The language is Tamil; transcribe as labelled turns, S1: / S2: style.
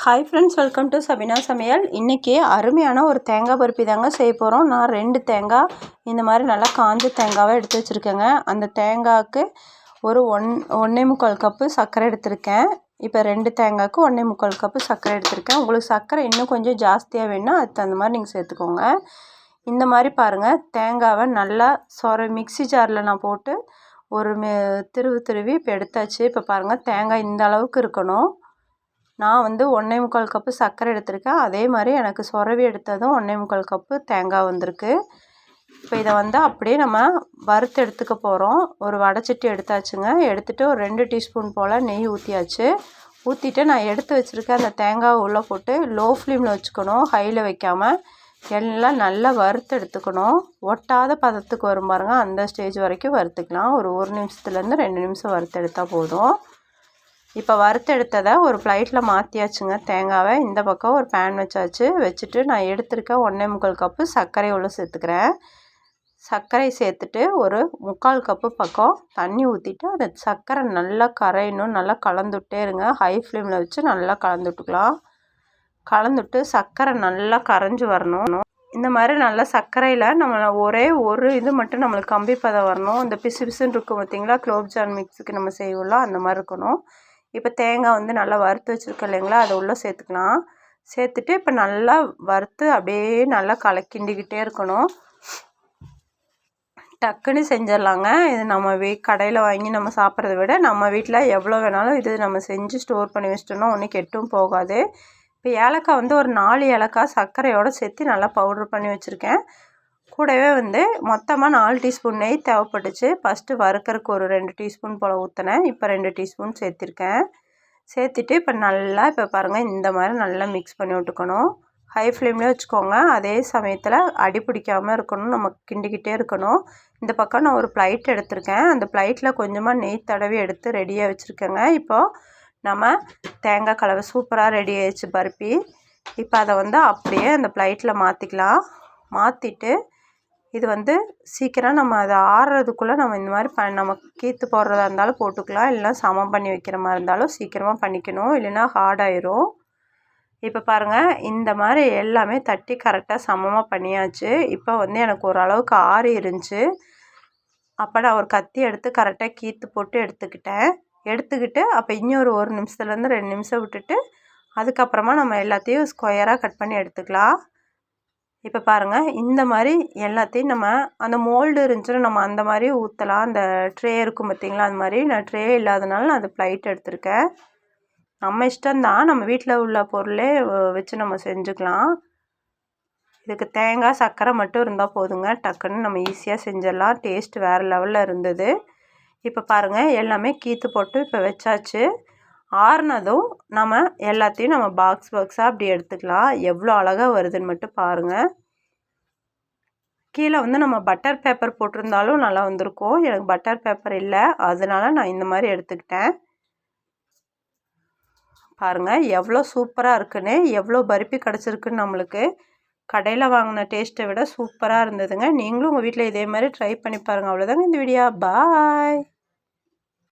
S1: Hi friends, welcome to Sabina சமையல். இன்றைக்கி அருமையான ஒரு தேங்காய் பருப்பி தாங்க செய்ய போகிறோம். நான் 2 தேங்காய் இந்த மாதிரி நல்லா காஞ்ச தேங்காவை எடுத்து வச்சுருக்கேங்க. அந்த தேங்காய்க்கு ஒரு 1.25 கப்பு சர்க்கரை எடுத்திருக்கேன். இப்போ 2 தேங்காய்க்கு 1.25 கப்பு சர்க்கரை எடுத்திருக்கேன். உங்களுக்கு சர்க்கரை இன்னும் கொஞ்சம் ஜாஸ்தியாக வேணும்னா அதுக்கு தகுந்த மாதிரி நீங்கள் சேர்த்துக்கோங்க. இந்த மாதிரி பாருங்கள், தேங்காவை நல்லா மிக்ஸி ஜாரில் நான் போட்டு ஒரு திருவி இப்போ எடுத்தாச்சு. இப்போ பாருங்கள், தேங்காய் இந்த அளவுக்கு இருக்கணும். நான் 1.25 கப்பு சர்க்கரை எடுத்திருக்கேன். அதே மாதிரி எனக்கு எடுத்ததும் 1.25 கப்பு தேங்காய் வந்திருக்கு. இப்போ இதை அப்படியே நம்ம வறுத்து எடுத்துக்க போகிறோம். ஒரு வடைச்சட்டி எடுத்தாச்சுங்க. எடுத்துகிட்டு ஒரு 2 டீஸ்பூன் போல் நெய் ஊற்றியாச்சு. ஊற்றிட்டு நான் எடுத்து வச்சுருக்கேன் அந்த தேங்காவை உள்ளே போட்டு லோ ஃப்ளேமில் வச்சுக்கணும், ஹையில் வைக்காமல். எல்லாம் நல்லா வறுத்து எடுத்துக்கணும். ஒட்டாத பதத்துக்கு வரும் பாருங்கள், அந்த ஸ்டேஜ் வரைக்கும் வறுத்துக்கலாம். ஒரு 1 நிமிஷத்துலேருந்து 2 நிமிஷம் வறுத்து எடுத்தால் போதும். இப்போ வறுத்து எடுத்ததை ஒரு பிளேட்டில் மாற்றியாச்சுங்க. தேங்காவை இந்த பக்கம் ஒரு பேன் வச்சாச்சு. வச்சுட்டு நான் எடுத்துருக்க 1.25 கப்பு சர்க்கரை உள்ள சேர்த்துக்கிறேன். சர்க்கரை சேர்த்துட்டு ஒரு 3/4 கப்பு பக்கம் தண்ணி ஊற்றிட்டு அந்த சர்க்கரை நல்லா கரையணும். நல்லா கலந்துவிட்டே இருங்க. ஹை ஃப்ளேமில் வச்சு நல்லா கலந்துவிட்டுக்கலாம். கலந்துவிட்டு சர்க்கரை நல்லா கரைஞ்சி வரணும். இந்த மாதிரி நல்லா சர்க்கரையில் நம்ம ஒரே ஒரு இது மட்டும் நம்மளுக்கு கம்பி பதம் வரணும். இந்த பிசு பிசுன்னு இருக்கும் பார்த்திங்களா, குலோப்ஜான் மிக்ஸுக்கு நம்ம செய்வோம்ல, அந்த மாதிரி இருக்கணும். இப்போ தேங்காய் நல்லா வறுத்து வச்சுருக்கோம் இல்லைங்களா, அதை உள்ளே சேர்த்துக்கலாம். சேர்த்துட்டு இப்போ நல்லா வறுத்து அப்படியே நல்லா கிண்டிக்கிட்டே இருக்கணும். டக்குன்னு செஞ்சிடலாங்க. இது நம்ம கடையில் வாங்கி நம்ம சாப்பிட்றத விட நம்ம வீட்டில் எவ்வளோ வேணாலும் இது நம்ம செஞ்சு ஸ்டோர் பண்ணி வச்சிட்டோம்னா ஒன்றும் கெட்டும் போகாது. இப்போ ஏலக்காய் ஒரு 4 ஏலக்காய் சர்க்கரையோடு சேர்த்து நல்லா பவுட்ரு பண்ணி வச்சுருக்கேன். கூடவே மொத்தமாக 4 டீஸ்பூன் நெய் தேவைப்பட்டுச்சு. ஃபஸ்ட்டு வறுக்கறதுக்கு ஒரு 2 டீஸ்பூன் போல் ஊற்றினேன். இப்போ 2 டீஸ்பூன் சேர்த்திருக்கேன். சேர்த்துட்டு இப்போ நல்லா இப்போ பாருங்கள், இந்த மாதிரி நல்லா மிக்ஸ் பண்ணி விட்டுக்கணும். ஹை ஃப்ளேம்லேயே வச்சுக்கோங்க. அதே சமயத்தில் அடி பிடிக்காமல் இருக்கணும். நம்ம கிண்டிக்கிட்டே இருக்கணும். இந்த பக்கம் நான் ஒரு பிளேட் எடுத்திருக்கேன். அந்த பிளேட்டில் கொஞ்சமாக நெய் தடவி எடுத்து ரெடியாக வச்சுருக்கேங்க. இப்போது நம்ம தேங்காய் கலவை சூப்பராக ரெடி ஆயிடுச்சு பருப்பி. இப்போ அதை அப்படியே அந்த பிளேட்டில் மாற்றிக்கலாம். மாற்றிட்டு இது சீக்கிரம் நம்ம அதை ஆறுறதுக்குள்ளே நம்ம இந்த மாதிரி நம்ம கீற்று போடுறதா இருந்தாலும் போட்டுக்கலாம். இல்லைனா சமம் பண்ணி வைக்கிற மாதிரி இருந்தாலும் சீக்கிரமாக பண்ணிக்கணும், இல்லைனா ஹார்டாயிரும். இப்போ பாருங்கள், இந்த மாதிரி எல்லாமே தட்டி கரெக்டாக சமமாக பண்ணியாச்சு. இப்போ எனக்கு ஓரளவுக்கு ஆறி இருந்துச்சு. அப்போ நான் ஒரு கத்தி எடுத்து கரெக்டாக கீற்று போட்டு எடுத்துக்கிட்டு அப்போ இன்னொரு 1 நிமிஷத்துலேருந்து 2 நிமிஷம் விட்டுட்டு அதுக்கப்புறமா நம்ம எல்லாத்தையும் ஸ்கொயராக கட் பண்ணி எடுத்துக்கலாம். இப்போ பாருங்கள், இந்த மாதிரி எல்லாத்தையும் நம்ம அந்த மோல்டு இருந்துச்சுன்னா நம்ம அந்த மாதிரி ஊற்றலாம். அந்த ட்ரே இருக்கும் பார்த்திங்களா, அது மாதிரி. நான் ட்ரே இல்லாதனால நான் அந்த பிளேட் எடுத்திருக்கேன். நம்ம இஷ்டம்தான், நம்ம வீட்டில் உள்ள பொருளே வச்சு நம்ம செஞ்சுக்கலாம். இதுக்கு தேங்காய் சர்க்கரை மட்டும் இருந்தால் போதுங்க. டக்குன்னு நம்ம ஈஸியாக செஞ்சிடலாம். டேஸ்ட் வேறு லெவலில் இருந்தது. இப்போ பாருங்கள், எல்லாமே கீற்று போட்டு இப்போ வச்சாச்சு. ஆறுனதும் நம்ம எல்லாத்தையும் நம்ம பாக்ஸாக அப்படி எடுத்துக்கலாம். எவ்வளோ அழகாக வருதுன்னு மட்டும் பாருங்கள். கீழே நம்ம பட்டர் பேப்பர் போட்டிருந்தாலும் நல்லா வந்திருக்கும். எனக்கு பட்டர் பேப்பர் இல்லை, அதனால நான் இந்த மாதிரி எடுத்துக்கிட்டேன். பாருங்கள் எவ்வளோ சூப்பராக இருக்குன்னு, எவ்வளோ பருப்பி கிடச்சிருக்குன்னு நம்மளுக்கு. கடையில் வாங்கின டேஸ்ட்டை விட சூப்பராக இருந்ததுங்க. நீங்களும் உங்கள் வீட்டில் இதே மாதிரி ட்ரை பண்ணி பாருங்கள். அவ்வளோதாங்க இந்த வீடியோ. பாய்.